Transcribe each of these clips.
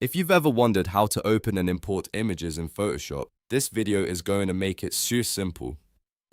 If you've ever wondered how to open and import images in Photoshop, this video is going to make it so simple.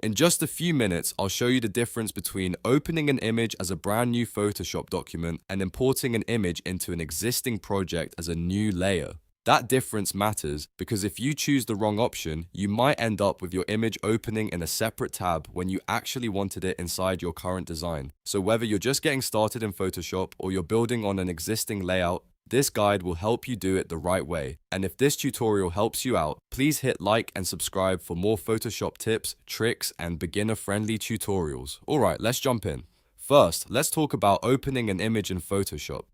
In just a few minutes, I'll show you the difference between opening an image as a brand new Photoshop document and importing an image into an existing project as a new layer. That difference matters because if you choose the wrong option, you might end up with your image opening in a separate tab when you actually wanted it inside your current design. So whether you're just getting started in Photoshop or you're building on an existing layout, this guide will help you do it the right way. And if this tutorial helps you out, please hit like and subscribe for more Photoshop tips, tricks, and beginner-friendly tutorials. Alright, let's jump in. First, let's talk about opening an image in Photoshop.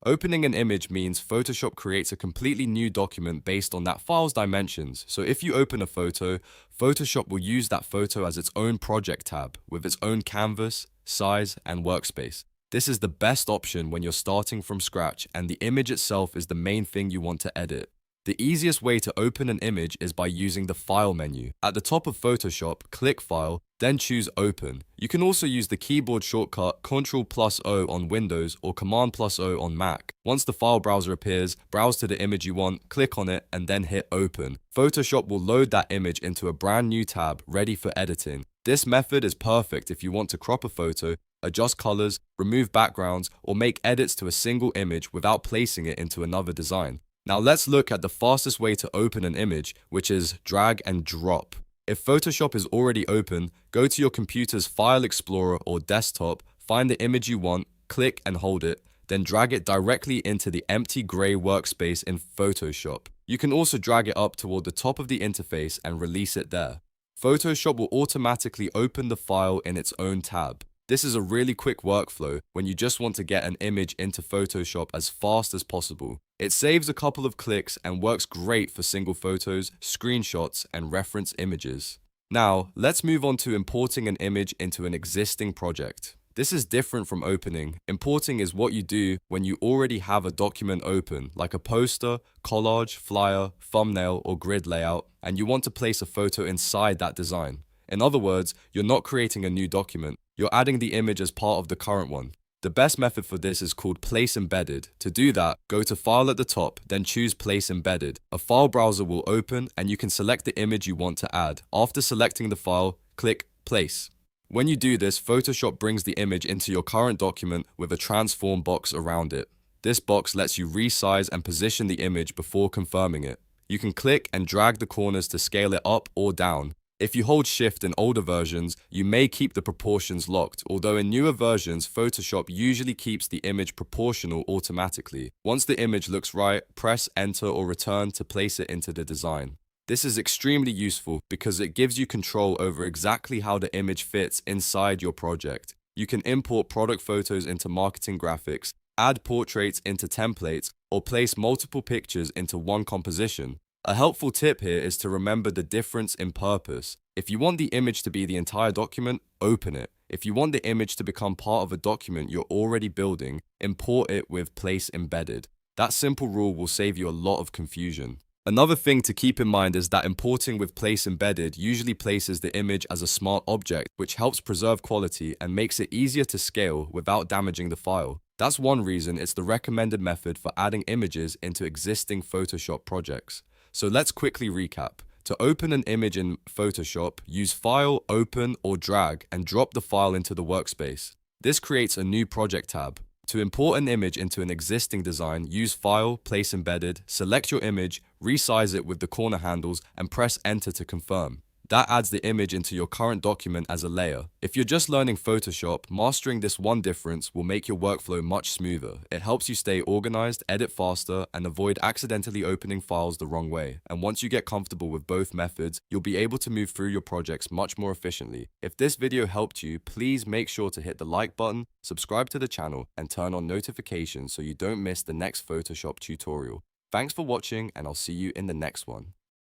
Opening an image means Photoshop creates a completely new document based on that file's dimensions. So if you open a photo, Photoshop will use that photo as its own project tab with its own canvas, size, and workspace. This is the best option when you're starting from scratch and the image itself is the main thing you want to edit. The easiest way to open an image is by using the File menu. At the top of Photoshop, click File, then choose Open. You can also use the keyboard shortcut Ctrl+O on Windows or Command+O on Mac. Once the file browser appears, browse to the image you want, click on it, and then hit Open. Photoshop will load that image into a brand new tab ready for editing. This method is perfect if you want to crop a photo, adjust colors, remove backgrounds, or make edits to a single image without placing it into another design. Now let's look at the fastest way to open an image, which is drag and drop. If Photoshop is already open, go to your computer's File Explorer or desktop, find the image you want, click and hold it, then drag it directly into the empty gray workspace in Photoshop. You can also drag it up toward the top of the interface and release it there. Photoshop will automatically open the file in its own tab. This is a really quick workflow when you just want to get an image into Photoshop as fast as possible. It saves a couple of clicks and works great for single photos, screenshots, and reference images. Now, let's move on to importing an image into an existing project. This is different from opening. Importing is what you do when you already have a document open, like a poster, collage, flyer, thumbnail, or grid layout, and you want to place a photo inside that design. In other words, you're not creating a new document, you're adding the image as part of the current one. The best method for this is called Place Embedded. To do that, go to File at the top, then choose Place Embedded. A file browser will open and you can select the image you want to add. After selecting the file, click Place. When you do this, Photoshop brings the image into your current document with a transform box around it. This box lets you resize and position the image before confirming it. You can click and drag the corners to scale it up or down. If you hold Shift in older versions, you may keep the proportions locked, although in newer versions, Photoshop usually keeps the image proportional automatically. Once the image looks right, press Enter or Return to place it into the design. This is extremely useful because it gives you control over exactly how the image fits inside your project. You can import product photos into marketing graphics, add portraits into templates, or place multiple pictures into one composition. A helpful tip here is to remember the difference in purpose. If you want the image to be the entire document, open it. If you want the image to become part of a document you're already building, import it with Place Embedded. That simple rule will save you a lot of confusion. Another thing to keep in mind is that importing with Place Embedded usually places the image as a smart object, which helps preserve quality and makes it easier to scale without damaging the file. That's one reason it's the recommended method for adding images into existing Photoshop projects. So let's quickly recap. To open an image in Photoshop, use File, Open, or Drag and drop the file into the workspace. This creates a new project tab. To import an image into an existing design, use File, Place Embedded, select your image, resize it with the corner handles, and press Enter to confirm. That adds the image into your current document as a layer. If you're just learning Photoshop, mastering this one difference will make your workflow much smoother. It helps you stay organized, edit faster, and avoid accidentally opening files the wrong way. And once you get comfortable with both methods, you'll be able to move through your projects much more efficiently. If this video helped you, please make sure to hit the like button, subscribe to the channel, and turn on notifications so you don't miss the next Photoshop tutorial. Thanks for watching, and I'll see you in the next one.